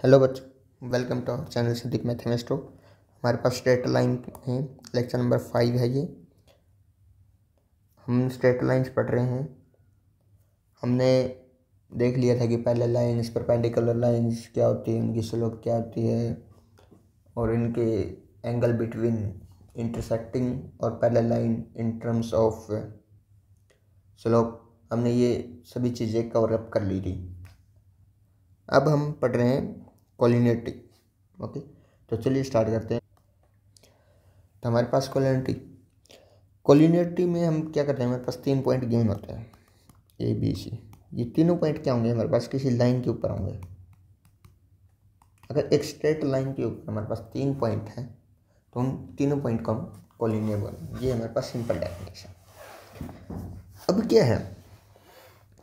Hello बच्चों, welcome to our channel Siddiq math master. हमारे पास स्ट्रेट लाइन है, लेक्चर नंबर 5 है। ये हम स्ट्रेट लाइंस पढ़ रहे हैं। हमने देख लिया था कि पहले लाइंस, परपेंडिकुलर लाइंस क्या होती है, उनकी स्लोप क्या होती है और इनके एंगल बिटवीन इंटरसेक्टिंग और parallel line in terms of slope. हमने ये सभी चीज़ें कवर अप कर ली थी। अब हम पढ़ रहे हैं कोलिनियरिटी। ओके, तो चलिए स्टार्ट करते हैं। तो हमारे पास कोलिनियरिटी में हम क्या करते हैं, हमारे पास 3 पॉइंट गिवन होते हैं, ए बी सी। ये तीनों पॉइंट क्या होंगे, हमारे पास किसी लाइन के ऊपर होंगे। अगर एक स्ट्रेट लाइन के ऊपर हमारे पास 3 पॉइंट हैं तो उन तीनों पॉइंट को हम कोलिनियर बोलेंगे। ये हमारे पास सिंपल डेफिनेशन। अब क्या है,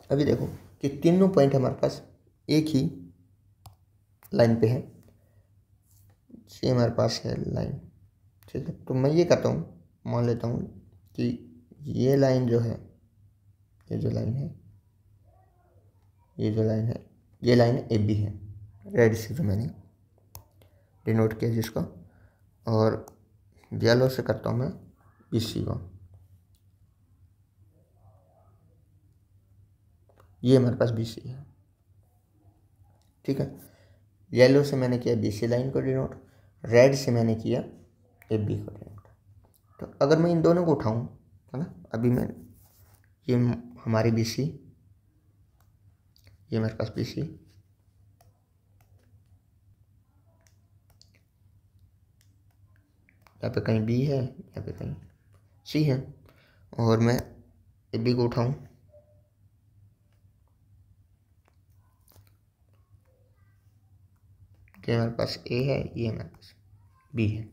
अभी देखो कि तीनों पॉइंट हमारे पास एक ही लाइन पे है। ये हमारे पास है लाइन, ठीक है। तो मैं ये करता हूँ, मान लेता हूँ कि ये लाइन जो है, ये जो लाइन है, ये जो लाइन है, ये लाइन ए बी है। रेड से जो मैंने डिनोट किया जिसको, और येलो से करता हूँ मैं बी सी को। ये हमारे पास बी सी है, ठीक है। येलो से मैंने किया बी सी लाइन को डिनोट, रेड से मैंने किया ए बी को डिनोट। तो अगर मैं इन दोनों को उठाऊँ, है ना, अभी मैं ये हमारी बी सी, ये मेरे पास बी सी, यहाँ पे कहीं बी है, यहाँ पे कहीं सी है, और मैं ए बी को उठाऊँ, ये हमारे पास ए है, ये हमारे पास बी है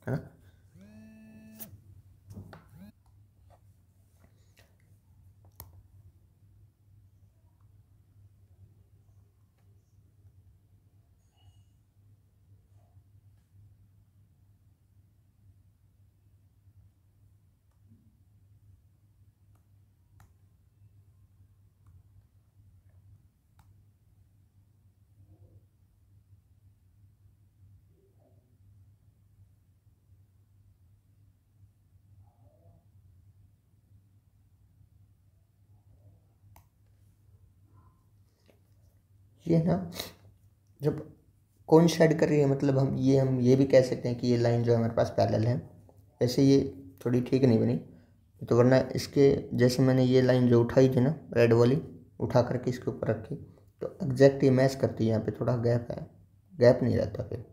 ना। ये ना जब कोइंसाइड कर रही है, मतलब हम ये भी कह सकते हैं कि ये लाइन जो है हमारे पास पैरेलल है। वैसे ये थोड़ी ठीक नहीं बनी, तो वरना इसके जैसे मैंने ये लाइन जो उठाई थी ना, रेड वाली, उठा करके इसके ऊपर रखी, तो एग्जैक्ट ये मैच करती है। यहाँ पे थोड़ा गैप है, गैप नहीं रहता फिर,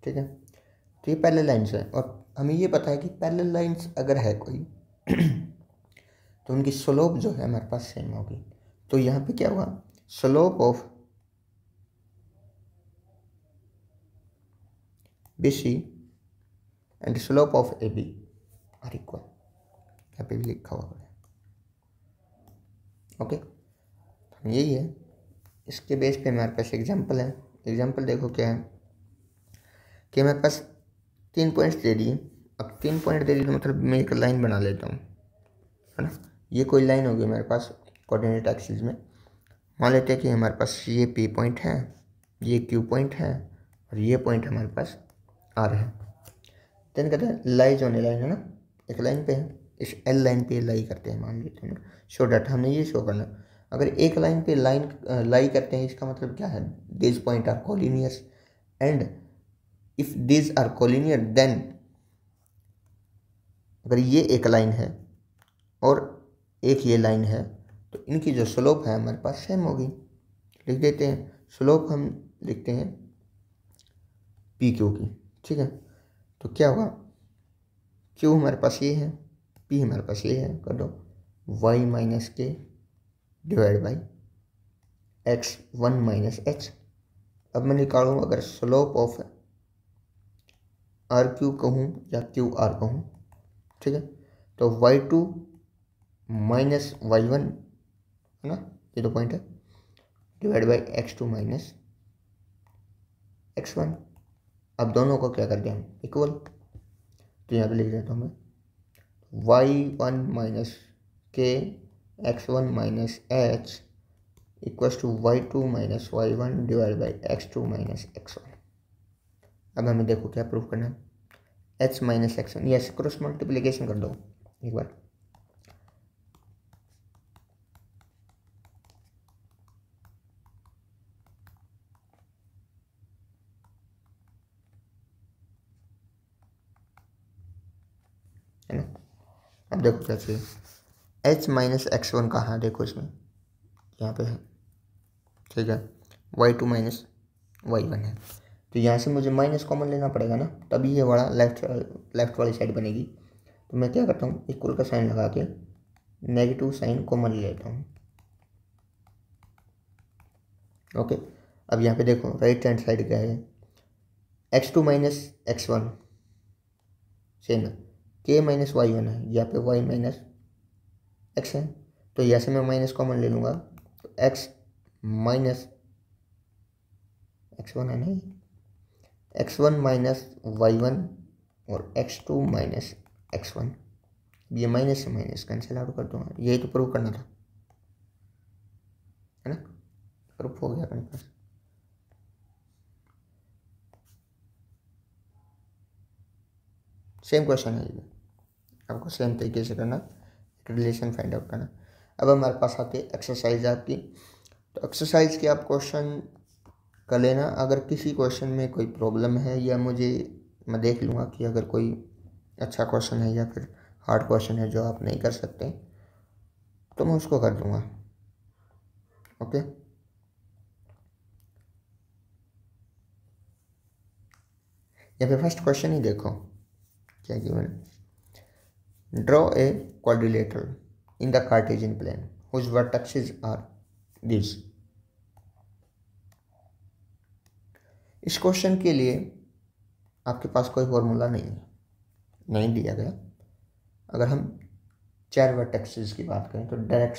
ठीक है। तो ये पैरेलल लाइन्स है, और हमें ये पता है कि पैरेलल लाइन्स अगर है कोई तो उनकी स्लोप जो है हमारे पास सेम होगी। तो यहाँ पे क्या हुआ, slope of BC and slope of AB are equal. यहाँ पे भी लिखा हुआ है, ओके। यही है, इसके बेस पे हमारे पास एग्जांपल है। एग्जांपल देखो क्या है कि हमारे पास 3 पॉइंट्स दे दिए। अब 3 पॉइंट दे दिए तो मतलब मैं एक लाइन बना लेता हूँ, है ना। ये कोई लाइन होगी हमारे पास कोऑर्डिनेट एक्सिस में। मान लेते हैं कि हमारे पास ये P पॉइंट है, ये Q पॉइंट है, और ये पॉइंट हमारे पास R है। देन कहते हैं लाई होने लाइन, है ना, एक लाइन पे है, इस L लाइन पे लाई करते हैं, मान लेते हैं। शो डाटा हमने ये शो करना, अगर एक लाइन पे लाई करते हैं, इसका मतलब क्या है, this point are collinears, and if this are collinear then, अगर ये एक लाइन है और एक ये लाइन है, तो इनकी जो स्लोप है हमारे पास सेम होगी। लिख देते हैं, स्लोप हम लिखते हैं पी क्यू की, ठीक है। तो क्या होगा, क्यू हमारे पास ये है, पी हमारे पास ये है, कर दो वाई माइनस के divide by x one minus H. अब मैं निकालूँ अगर स्लोप ऑफ आर क्यू कहूँ या क्यू आर कहूँ, ठीक है। तो y2 माइनस y1, है ना, ये दो पॉइंट है, divide by x2 minus x1। अब दोनों को क्या कर दिया हम, इक्वल। तो यहाँ पे लिख देता हूँ मैं y1 minus k x1 minus h equals to y2 minus y1 divide by x2 minus x1। अब हमें देखो क्या प्रूफ करना है, h minus x1, yes cross multiplication कर दो एक बार। है ना, अब देखो क्या चाहिए, h माइनस x1 कहाँ है, देखो इसमें यहाँ पे है, ठीक है, y2 माइनस y1 है, तो यहाँ से मुझे माइनस कॉमन लेना पड़ेगा ना, तभी ये वाला लेफ्ट वाली साइड बनेगी। तो मैं क्या करता हूँ, इक्वल का साइन लगा के नेगेटिव साइन कॉमन ले लेता हूँ। ओके, अब यहाँ पे देखो राइट हैंड साइड क्या है, x2 माइनस x1 सेम है, k माइनस y1 है, यहाँ पे y माइनस x है, तो यहाँ से मैं माइनस कॉमन ले लूँगा, तो x माइनस x1 है नहीं, x1 माइनस y1 और x2 माइनस x1, ये माइनस से माइनस कैंसिल आउट कर दूंगा, यही तो प्रूव करना था, है ना, प्रूफ हो गया अपने पास। सेम क्वेश्चन है ये, आपको सेम तरीके से करना, रिलेशन फाइंड आउट करना। अब हमारे पास आती है एक्सरसाइज आपकी, तो एक्सरसाइज के आप क्वेश्चन कर लेना, अगर किसी क्वेश्चन में कोई प्रॉब्लम है या मैं देख लूँगा कि अगर कोई अच्छा क्वेश्चन है या फिर हार्ड क्वेश्चन है जो आप नहीं कर सकते तो मैं उसको कर दूँगा। ओके, या फिर फर्स्ट क्वेश्चन ही देखो क्या given, draw a quadrilateral in the Cartesian plane whose vertexes are this. इस क्वेश्चन के लिए आपके पास कोई फॉर्मूला नहीं दिया गया। अगर हम 4 वर्टेक्सेस की बात करें तो डायरेक्ट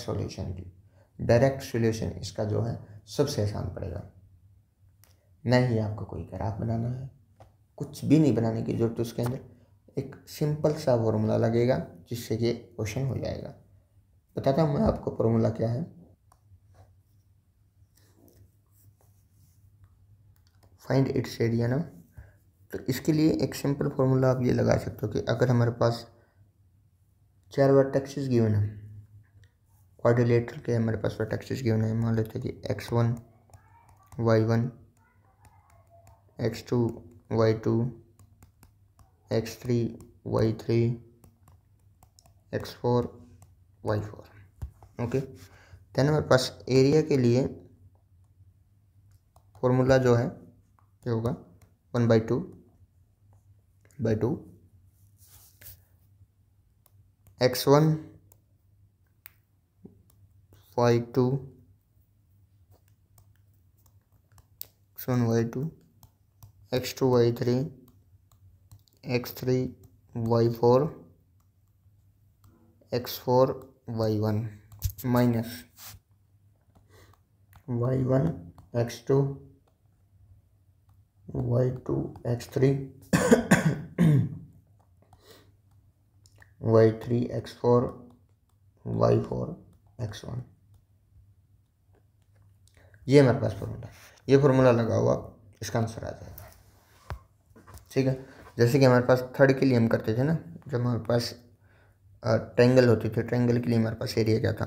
सॉल्यूशन इसका जो है सबसे आसान पड़ेगा। नहीं आपको कोई ग्राफ बनाना है, कुछ भी नहीं बनाने की जरूरत, उसके अंदर एक सिंपल सा फॉर्मूला लगेगा जिससे कि क्वेश्चन हो जाएगा। बताता हूँ मैं आपको फॉर्मूला क्या है, फाइंड इट्स एरिया ना। तो इसके लिए एक सिंपल फॉर्मूला आप ये लगा सकते हो कि अगर हमारे पास 4 वर्टेक्सेस गिवन है, क्वाड्रिलेटरल के हमारे पास वर्टेक्सेस गिवन है, मान लेते हैं कि x1 y1 x2 y2 x3 y3 x4 y4। Okay, then हमारे पास एरिया के लिए फॉर्मूला जो है क्या होगा, 1/2 x1 y2 x2 y3 x3 y4 x4 y1 minus y1 x2 y2 x3 y3 x4 y4 x1। ये हमारे पास फॉर्मूला, ये फॉर्मूला लगा हुआ इसका आंसर आ जाएगा। ठीक है, जैसे कि हमारे पास थर्ड के लिए हम करते थे ना, जब हमारे पास ट्रायंगल होती थी, ट्रायंगल के लिए हमारे पास एरिया क्या था,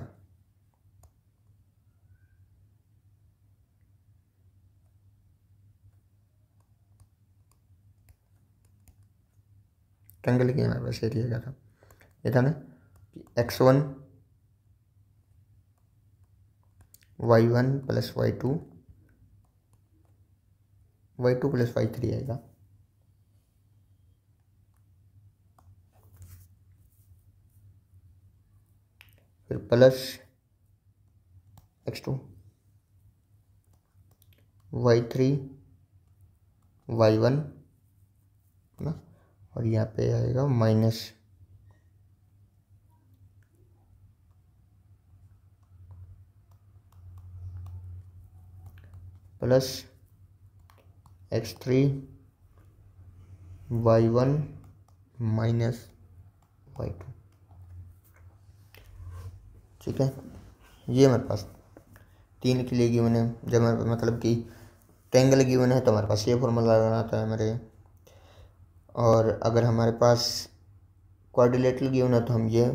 ट्रायंगल के हमारे पास एरिया क्या था, ये था ना कि x1 y1 plus y2 plus y3 आएगा, फिर प्लस x2 y3 y1 ना, और यहाँ पे आएगा minus plus x3 y1 minus y2। ठीक है, ये हमारे पास 3 के लिए गिवन है, जब मतलब कि ट्रायंगल गिवन है तो हमारे पास ये फॉर्मूला लगाना था हमारे, और अगर हमारे पास क्वाड्रिलेटरल गिवन है तो हम ये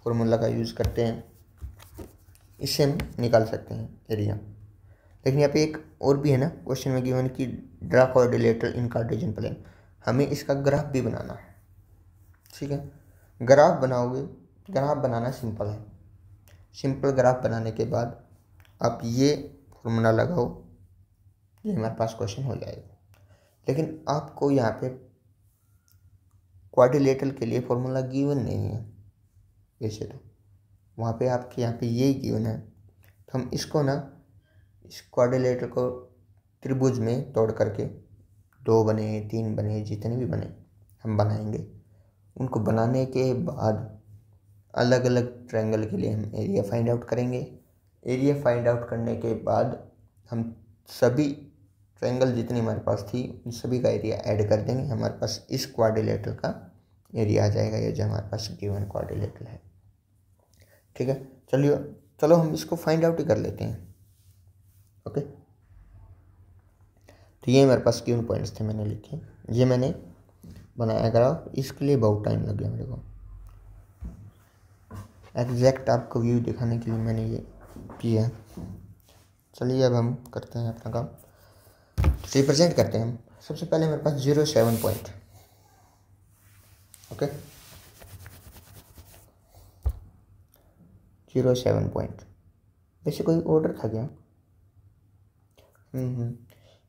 फॉर्मूला का यूज़ करते हैं, इससे हम निकाल सकते हैं एरिया। लेकिन यहाँ पे एक और भी है ना क्वेश्चन में गिवन कि draw quadrilateral in Cartesian plane, हमें इसका ग्राफ भी बनाना है। ठीक है, ग्राफ बनाओगे, ग्राफ बनाना सिंपल है। सिंपल ग्राफ बनाने के बाद आप ये फॉर्मूला लगाओ, ये हमारे पास क्वेश्चन हो जाएगा। लेकिन आपको यहाँ पे क्वाड्रिलेटरल के लिए फॉर्मूला गिवन नहीं है वैसे तो, वहाँ पे आपके यहाँ पे ये गिवन है, तो हम इसको ना इस क्वाड्रिलेटरल को त्रिभुज में तोड़ करके 2 बने 3 बने जितने भी बने हम बनाएंगे। उनको बनाने के बाद अलग अलग ट्रायंगल के लिए हम एरिया फाइंड आउट करेंगे। एरिया फाइंड आउट करने के बाद हम सभी ट्रायंगल जितनी हमारे पास थी उन सभी का एरिया ऐड कर देंगे, हमारे पास इस क्वाड्रिलेटरल का एरिया आ जाएगा, ये जो हमारे पास गिवन क्वाड्रिलेटरल है। ठीक है, चलिए चलो हम इसको फाइंड आउट ही कर लेते हैं। ओके, तो ये मेरे पास गिवन पॉइंट्स थे, मैंने लिखे, ये मैंने बनाया ग्राफ। इसके लिए बहुत टाइम लग गया मेरे को, एग्जैक्ट आपको व्यू दिखाने के लिए मैंने ये किया। चलिए अब हम करते हैं अपना काम, रिप्रेजेंट करते हैं हम। सबसे पहले मेरे पास 0.7 पॉइंट, ओके 0.7 पॉइंट। वैसे कोई ऑर्डर था क्या?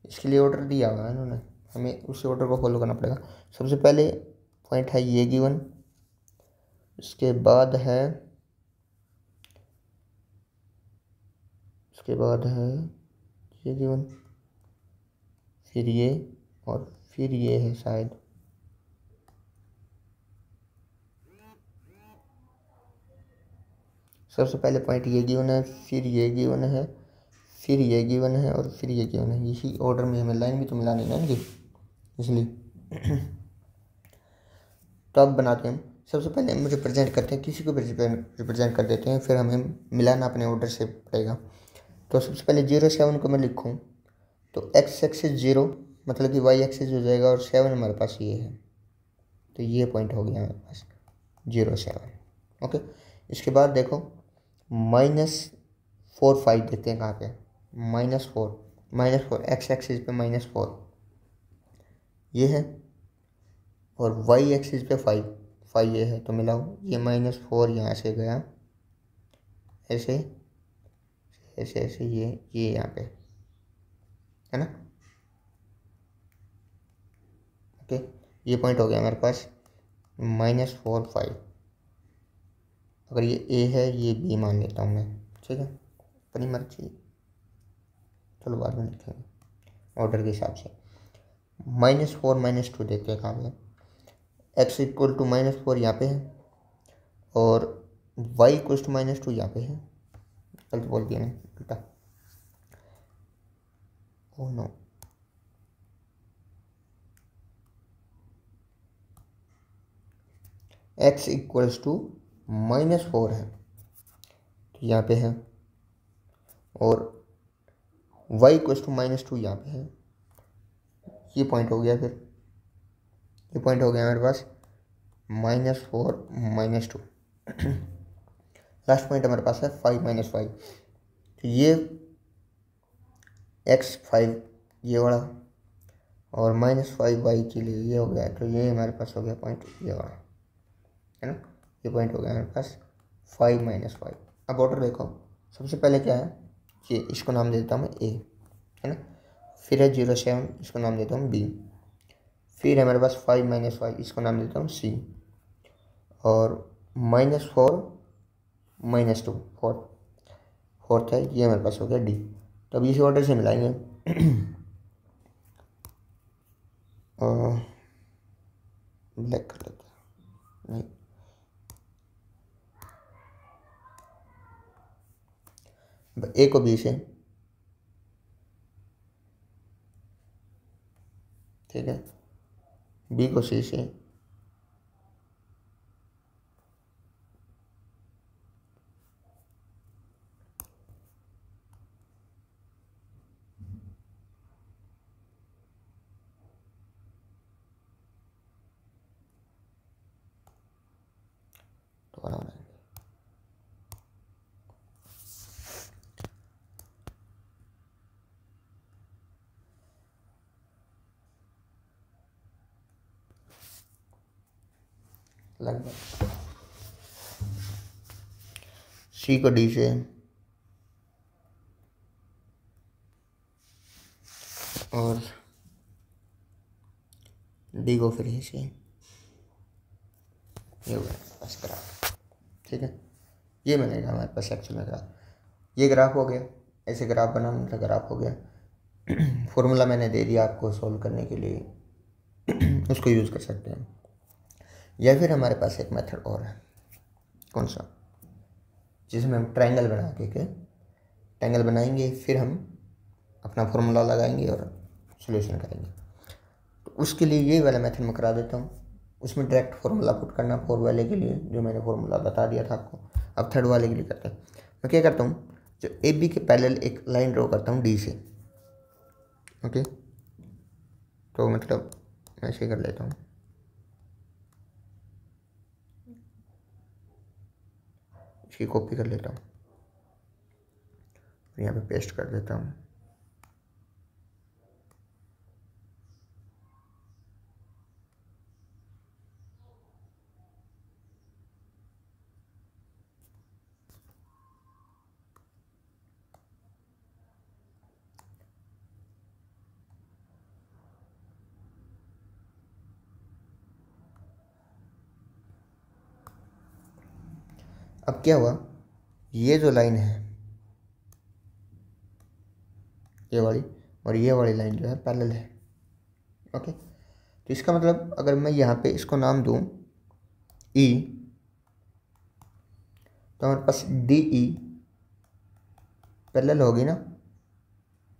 इसके लिए ऑर्डर दिया हुआ है इन्होंने, हमें उसी ऑर्डर को फॉलो करना पड़ेगा। सबसे पहले पॉइंट है ये गिवन, इसके बाद है ये गिवन, फिर ये, और फिर ये है शायद, सबसे पहले पॉइंट ये गिवन है, फिर ये गिवन है, फिर ये गिवन है, और फिर ये गिवन है। इसी ऑर्डर में हमें लाइन भी तो मिलानी है इनकी, इसलिए तो अब बनाते हैं हम। सबसे पहले हम रिप्रेजेंट करते हैं, किसी को भी रिप्रेजेंट कर देते हैं, फिर हमें मिलाना अपने ऑर्डर से पड़ेगा। तो सबसे पहले 0.7 को मैं लिखूँ तो एक्स एक्सिस 0 मतलब कि वाई एक्सिस हो जाएगा, और 7 हमारे पास ये है, तो ये पॉइंट हो गया हमारे पास 0.7। ओके, इसके बाद देखो -4 5 देखते हैं कहाँ पे, -4 एक्स एक्सिस पे -4 ये है, और वाई एक्सिस पे 5 ये है, तो मिलाओ, ये -4 यहाँ से गया ऐसे ऐसे ऐसे, ये यहाँ पे है ना। ओके, ये पॉइंट हो गया हमारे पास -4 5। अगर ये ए है, ये बी मान लेता हूँ मैं, ठीक है, अपनी मर्जी, चलो बाद में लिखेंगे ऑर्डर के हिसाब से। -4 -2 देखते हैं कहाँ पे, एक्स इक्वल टू -4 यहाँ पे है, और वाई इक्वल टू -2 यहाँ पे है। गलत बोल दिया मैंने, उल्टा, oh no, x equals to -4 है तो यहाँ पे है, और वाई इक्वल्स टू -2 यहाँ पे है। ये पॉइंट हो गया, फिर ये पॉइंट हो गया हमारे पास -4 -2। लास्ट पॉइंट हमारे पास है 5 -5, तो ये x5 ये वाला, और -5 वाई के लिए ये हो गया, तो ये हमारे पास हो गया पॉइंट ये वाला, है ना। ये पॉइंट हो गया हमारे पास 5 -5। अब ऑर्डर देखो, सबसे पहले क्या है, ये इसको नाम दे देता हूँ मैं ए, है ना, फिर है 0.7, इसको नाम देता हूँ बी, फिर है हमारे पास 5 -5, इसको नाम देता हूँ सी, और -4 -2 फोर्थ है, ये हमारे पास हो गया डी। तो अब इसी ऑर्डर से मिलाएंगे। ब्लैक कर लेते हैं, नहीं, ए को बी से, ठीक है, बी को सी से, दोबारा बनाएंगे। लगभग सी को डी से और डी को फिर से, ये हो गया बस ग्राफ। ठीक है, ये बनेगा हमारे पास एक्चुअल में ग्राफ। ये ग्राफ हो गया, ऐसे ग्राफ बनाना था, ग्राफ हो गया। फॉर्मूला मैंने दे दिया आपको सोल्व करने के लिए, उसको यूज़ कर सकते हैं। या फिर हमारे पास एक मेथड और है, कौन सा, जिसमें हम ट्रायंगल बना के ट्रायंगल बनाएंगे, फिर हम अपना फॉर्मूला लगाएंगे और सॉल्यूशन करेंगे। तो उसके लिए ये वाला मेथड मैं करा देता हूँ। उसमें डायरेक्ट फार्मूला पुट करना 4 वाले के लिए, जो मैंने फार्मूला बता दिया था आपको। अब थर्ड वाले के लिए करते हैं। मैं क्या करता हूँ, जो ए बी के पैरेलल एक लाइन ड्रॉ करता हूँ डी से। ओके, तो मतलब मैं ऐसे कर लेता हूँ, इसकी कॉपी कर लेता हूँ, यहाँ पे पेस्ट कर देता हूँ। अब क्या हुआ, ये जो लाइन है ये वाली, और ये वाली लाइन जो है पैरेलल है। ओके, तो इसका मतलब अगर मैं यहाँ पे इसको नाम दूँ ई, तो हमारे पास डी ई पैरेलल होगी ना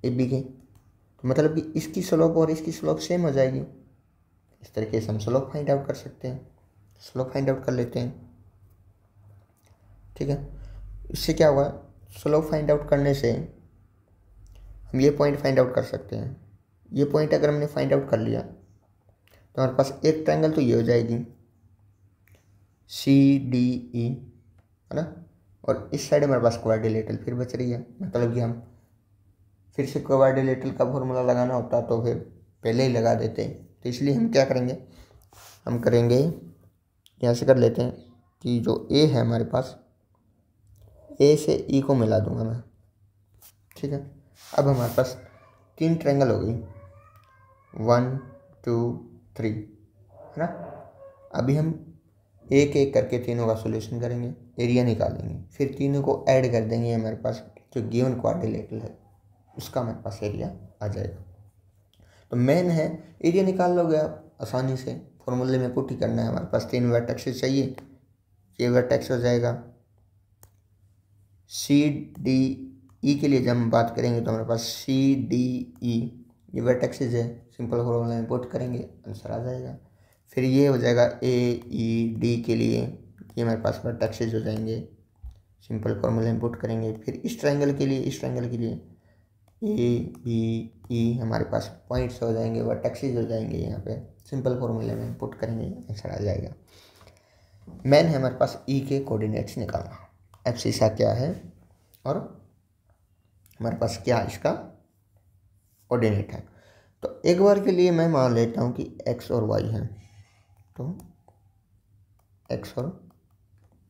ए बी के, तो मतलब कि इसकी स्लोप और इसकी स्लोप सेम हो जाएगी। इस तरीके से हम स्लोप फाइंड आउट कर सकते हैं। स्लोप फाइंड आउट कर लेते हैं। ठीक है, इससे क्या होगा, स्लोप फाइंड आउट करने से हम ये पॉइंट फाइंड आउट कर सकते हैं। ये पॉइंट अगर हमने फाइंड आउट कर लिया तो हमारे पास एक ट्रायंगल तो ये हो जाएगी सी डी ई, है ना, और इस साइड हमारे पास क्वाड्रिलेटरल फिर बच रही है। मतलब कि हम फिर से क्वाड्रिलेटरल का फॉर्मूला लगाना होता तो फिर पहले ही लगा देते। तो इसलिए हम क्या करेंगे, हम करेंगे यहाँ से कर लेते हैं कि जो ए है हमारे पास, ए से ई को मिला दूंगा मैं। ठीक है, अब हमारे पास 3 ट्रायंगल हो गई, 1 2 3, है ना। अभी हम एक एक करके तीनों का सॉल्यूशन करेंगे, एरिया निकालेंगे, फिर तीनों को ऐड कर देंगे। हमारे पास जो गिवन क्वाड्रिलेटरल है उसका हमारे पास एरिया आ जाएगा। तो मेन है, एरिया निकाल लोगे आप आसानी से, फॉर्मूले में पुट ही करना है। हमारे पास 3 वर्टेक्सेस चाहिए, ये वर्टेक्स हो जाएगा सी डी ई के लिए। जब हम बात करेंगे तो हमारे पास सी डी ई ये वर्टेक्सेस है, सिंपल फॉर्मूला में पुट करेंगे आंसर आ जाएगा। फिर ये हो जाएगा ए ई डी के लिए, ये हमारे पास वर्टेक्सेस हो जाएंगे, सिंपल फॉर्मूला में पुट करेंगे। फिर इस ट्रायंगल के लिए, इस ट्रायंगल के लिए ए बी ई हमारे पास पॉइंट्स हो जाएंगे, वर्टेक्सेस हो जाएंगे, यहाँ पे सिंपल फॉर्मूले में पुट करेंगे आंसर आ जाएगा। मेन है हमारे पास ई के कोऑर्डिनेट्स निकालना, एब्सिसा क्या है और हमारे पास क्या इसका कोऑर्डिनेट है। तो एक बार के लिए मैं मान लेता हूँ कि एक्स और वाई है, तो एक्स और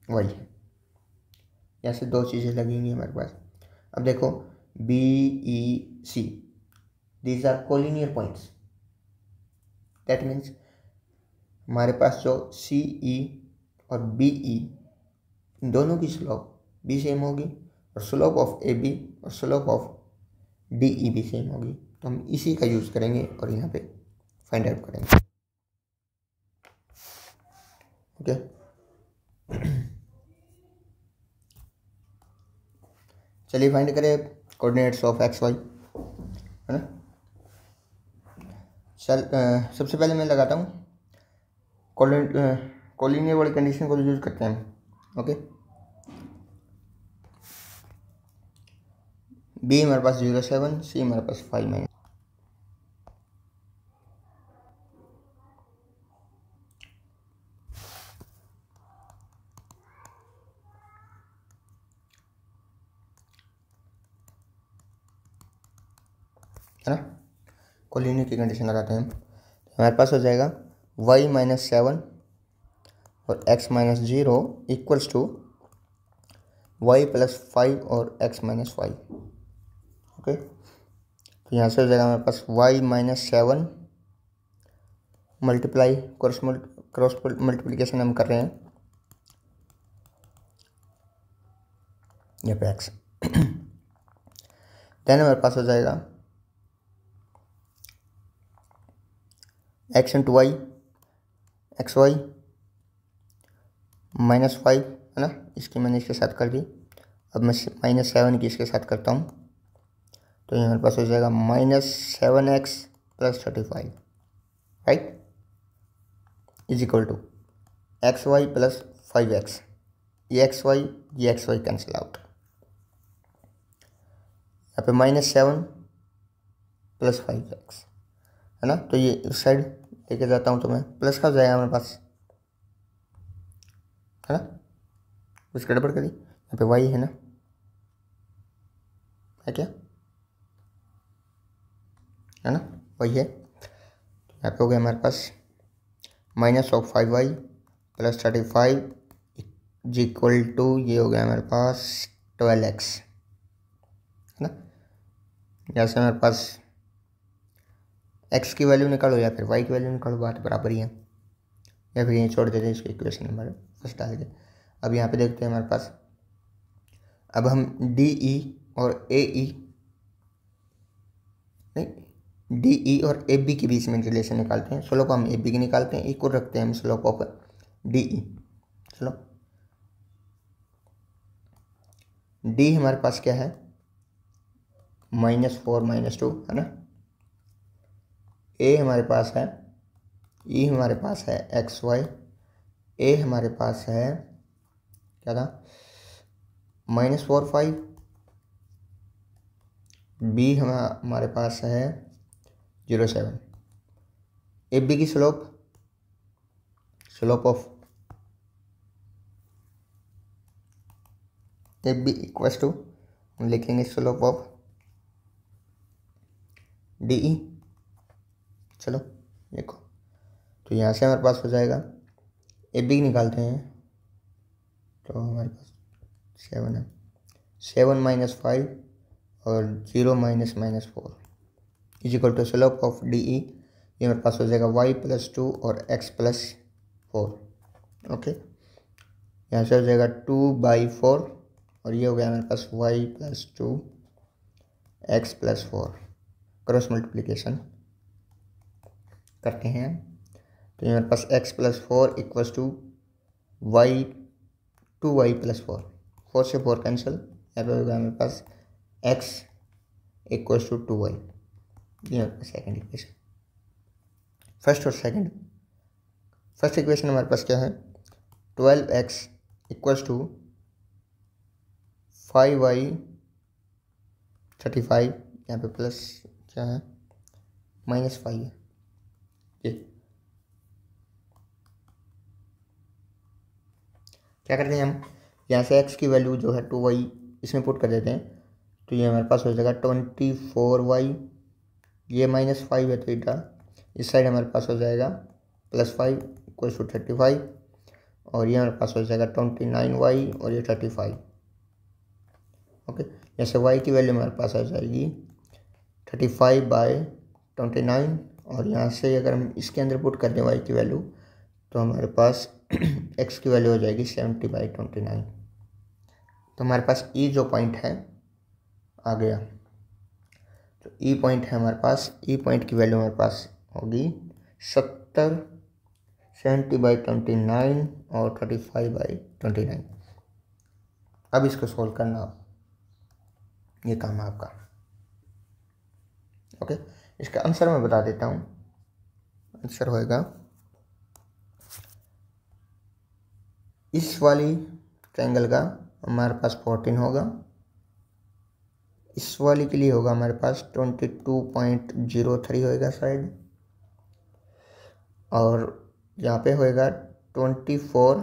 वाई है, यहाँ से 2 चीज़ें लगेंगी हमारे पास। अब देखो B E C, these are collinear points, that means हमारे पास जो सी ई और बी ई इन दोनों की स्लोप बी सेम होगी, और स्लोप ऑफ ए बी और स्लोप ऑफ डी ई भी सेम होगी। तो हम इसी का यूज़ करेंगे और यहाँ पे फाइंड आउट करेंगे। ओके, चलिए फाइंड करें कोऑर्डिनेट्स ऑफ एक्स वाई, है ना। सबसे पहले मैं लगाता हूँ कोलिनियर वाली कंडीशन को यूज करते हैं। ओके, बी हमारे पास 0 7, सी हमारे पास 5 9। है ना। कोलिनियर की कंडीशन लगाते हैं तो हमारे पास हो जाएगा y-7 और x-0 इक्वल्स टू y+5 और x-5। ओके, तो यहाँ से हो जाएगा हमारे पास y-7 मल्टीप्लाई क्रॉस मल्टीप्लिकेशन हम कर रहे हैं यहाँ पे x। देन हमारे पास हो जाएगा x इंटू वाई XY -5 है ना, इसकी मैंने इसके साथ कर दी। अब मैं -7 की इसके साथ करता हूँ तो ये हमारे पास हो जाएगा -7x + 35 right is equal to XY + 5x। ये XY कैंसिल आउट। यहाँ पे -7 + 5x है ना, तो ये इस साइड लेके जाता हूँ तो मैं प्लस का हो जाएगा हमारे पास, है ना। कुछ गड़बड़ करी, यहाँ पे y है ना, है क्या, है ना, y है। यहाँ पे हो गया हमारे पास -5y + 35 इज इक्वल टू, ये हो गया हमारे पास 12x, है ना। यहाँ से हमारे पास x की वैल्यू निकालो या फिर y की वैल्यू निकालो, बात बराबर ही है, या फिर ये छोड़ देते हैं इसको इक्वेशन नंबर फर्स्ट डाल के। अब यहाँ पे देखते हैं हमारे पास, अब हम DE और AE नहीं DE और AB के बीच में रिलेशन निकालते हैं। स्लोप हम AB की निकालते हैं, इक्वल रखते हैं हम स्लोप ऑफ DE। चलो D हमारे पास क्या है -4 -2 है ना। A हमारे पास है, E हमारे पास है XY, A हमारे पास है क्या था -4 5, B हमारे पास है 0 7। AB की slope of AB equals to, हम लिखेंगे स्लोप ऑफ DE। चलो देखो, तो यहाँ से हमारे पास हो जाएगा AB निकालते हैं तो हमारे पास 7 है, 7 - 5 और 0 -4 is equal to slope of DE। ये हमारे पास हो जाएगा y+2 और x+4। ओके, यहाँ से हो जाएगा 2/4 और ये हो गया हमारे पास y+2 x+4। क्रॉस मल्टीप्लिकेशन करते हैं तो हमारे पास x+4 equals to y 2y+4, 4 से 4 कैंसिल, यहाँ पे होगा हमारे पास x इक्वल्स टू 2y। ये हमारे पास सेकेंड इक्वेशन। फर्स्ट और सेकेंड, फर्स्ट इक्वेशन हमारे पास क्या है 12x इक्वल्स टू 5y 35, यहाँ पे प्लस क्या है -5 है। ये क्या करते हैं हम, यहाँ से x की वैल्यू जो है 2y इसमें पुट कर देते हैं तो ये हमारे पास हो जाएगा 24y, ये -5 है तो इटा इस साइड हमारे पास हो जाएगा +5 इक्वल्स टू 35 और ये हमारे पास हो जाएगा 29y और ये 35। ओके, जैसे y की वैल्यू हमारे पास आ जाएगी 35/29 और यहाँ से अगर हम इसके अंदर पुट कर दें y की वैल्यू तो हमारे पास x की वैल्यू हो जाएगी 70/29। तो हमारे पास E जो पॉइंट है आ गया, तो E पॉइंट है हमारे पास, E पॉइंट की वैल्यू हमारे पास होगी 70/29 और 35/29। अब इसको सॉल्व करना, ये काम है आपका। ओके, इसका आंसर मैं बता देता हूँ। आंसर होएगा इस वाली ट्रायंगल का हमारे पास 14 होगा, इस वाली के लिए होगा हमारे पास 22.03 होएगा शायद, और यहाँ पे होएगा 24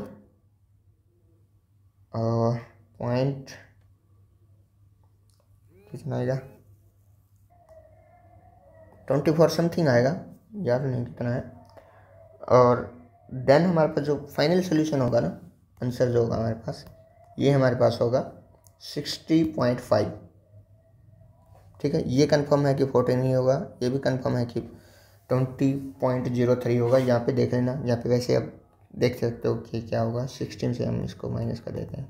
पॉइंट कितना आएगा 24 समथिंग आएगा, याद नहीं कितना है। और देन हमारे पास जो फाइनल सोल्यूशन होगा ना, आंसर जो होगा हमारे पास, ये हमारे पास होगा 60.5। ठीक है, ये कंफर्म है कि 14 ही होगा, ये भी कंफर्म है कि 20.03 होगा। यहाँ पे देख लेना, यहाँ पे वैसे अब देख सकते हो कि क्या होगा। 16 से हम इसको माइनस कर देते हैं,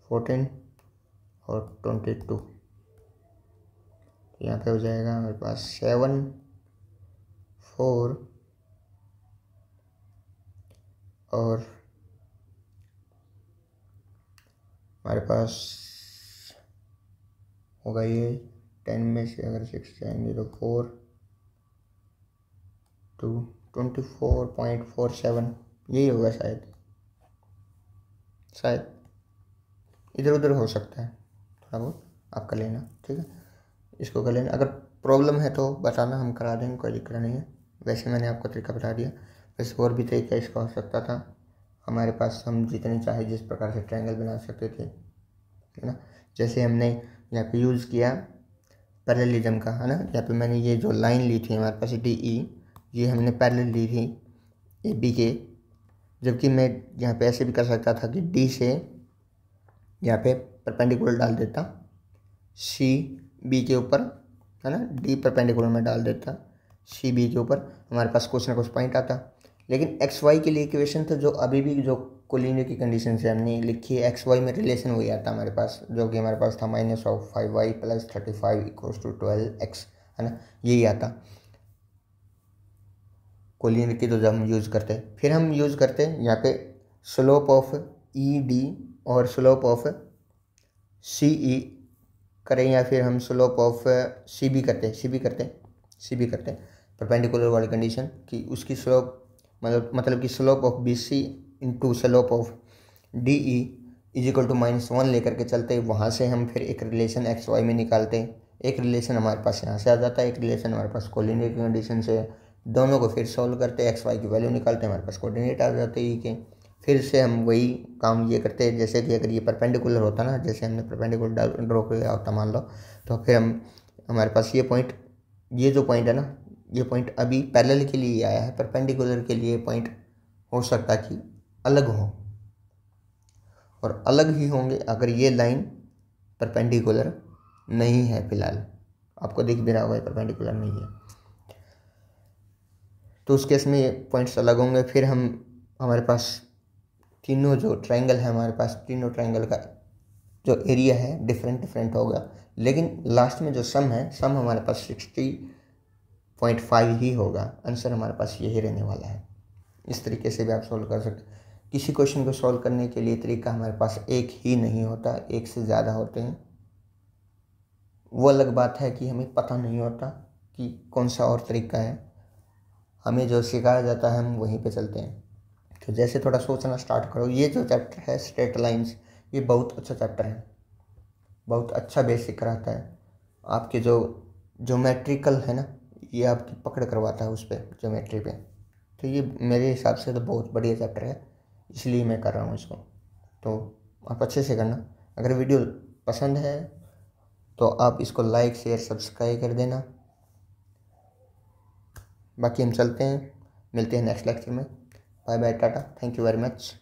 14 और 22, यहाँ पे हो जाएगा हमारे पास 7, 4 और हमारे पास होगा ये 10 में से अगर 6 जाएंगे तो 4 2 24.47, यही होगा शायद इधर उधर हो सकता है, थोड़ा बहुत आप कर लेना। ठीक है, इसको कर लेना। अगर प्रॉब्लम है तो बताना, हम करा देंगे, कोई दिक्कत नहीं है। वैसे मैंने आपको तरीका बता दिया, वैसे और भी तरीका इसका हो सकता था हमारे पास। हम जितने चाहे जिस प्रकार से ट्रायंगल बना सकते थे, है ना। जैसे हमने यहाँ पे यूज़ किया पैरेललिज्म का, है ना। यहाँ पे मैंने ये जो लाइन ली थी हमारे पास DE, ये हमने पैरेलल ली थी AB के, जबकि मैं यहाँ पे ऐसे भी कर सकता था कि D से यहाँ पे परपेंडिकुलर डाल देता CB के ऊपर, है ना। D परपेंडिकुलर में डाल देता CB के ऊपर, हमारे पास कुछ ना कुछ पॉइंट आता। लेकिन XY के लिए इक्वेशन था जो अभी भी जो कोलिनियर की कंडीशन से हमने लिखी है, XY में रिलेशन वही आता हमारे पास, जो कि हमारे पास था -5y + 35 = 12x, है ना। यही आता कोलिनियर की तो जब हम यूज़ करते हैं। फिर हम यूज़ करते हैं यहाँ पे स्लोप ऑफ ED और स्लोप ऑफ CE करें, या फिर हम स्लोप ऑफ CB करते हैं परपेंडिकुलर वाली कंडीशन की, उसकी स्लोप मतलब कि slope of BC into slope of DE = -1 लेकर के चलते हैं। वहाँ से हम फिर एक रिलेशन XY में निकालते हैं। एक रिलेशन हमारे पास यहाँ से आ जाता है, एक रिलेशन हमारे पास कोलिनियर की कंडीशन से। दोनों को फिर सॉल्व करते हैं, XY की वैल्यू निकालते हैं, हमारे पास कोऑर्डिनेट आ जाते हैं के। फिर से हम वही काम ये करते हैं, जैसे कि अगर ये परपेंडिकुलर होता ना, जैसे हमने परपेंडिकुलर ड्रॉ किया होता मान लो, तो फिर हमारे पास ये पॉइंट, ये जो पॉइंट है ना, ये पॉइंट अभी पैरेलल के लिए आया है, परपेंडिकुलर के लिए पॉइंट हो सकता है कि अलग हो, और अलग ही होंगे अगर ये लाइन परपेंडिकुलर नहीं है। फिलहाल आपको दिख भी रहा होगा परपेंडिकुलर नहीं है, तो उस केस में ये पॉइंट्स अलग होंगे। फिर हमारे पास तीनों जो ट्रायंगल है, हमारे पास तीनों ट्रायंगल का जो एरिया है डिफरेंट होगा, लेकिन लास्ट में जो सम है, सम हमारे पास 60.5 ही होगा। आंसर हमारे पास यही रहने वाला है। इस तरीके से भी आप सॉल्व कर सकते हैं। किसी क्वेश्चन को सॉल्व करने के लिए तरीका हमारे पास एक ही नहीं होता, एक से ज़्यादा होते हैं। वो अलग बात है कि हमें पता नहीं होता कि कौन सा और तरीका है, हमें जो सिखाया जाता है हम वहीं पे चलते हैं। तो जैसे थोड़ा सोचना स्टार्ट करो। ये जो चैप्टर है स्ट्रेट लाइंस, ये बहुत अच्छा चैप्टर है, बहुत अच्छा बेसिक कराता है। आपके जो ज्योमेट्रिकल है ना, ये आपकी पकड़ करवाता है उस पर, ज्योमेट्री पे। तो ये मेरे हिसाब से तो बहुत बढ़िया चैप्टर है, इसलिए मैं कर रहा हूँ इसको। तो आप अच्छे से करना। अगर वीडियो पसंद है तो आप इसको लाइक शेयर सब्सक्राइब कर देना। बाकी हम चलते हैं, मिलते हैं नेक्स्ट लेक्चर में। Bye bye, ta-ta, thank you very much.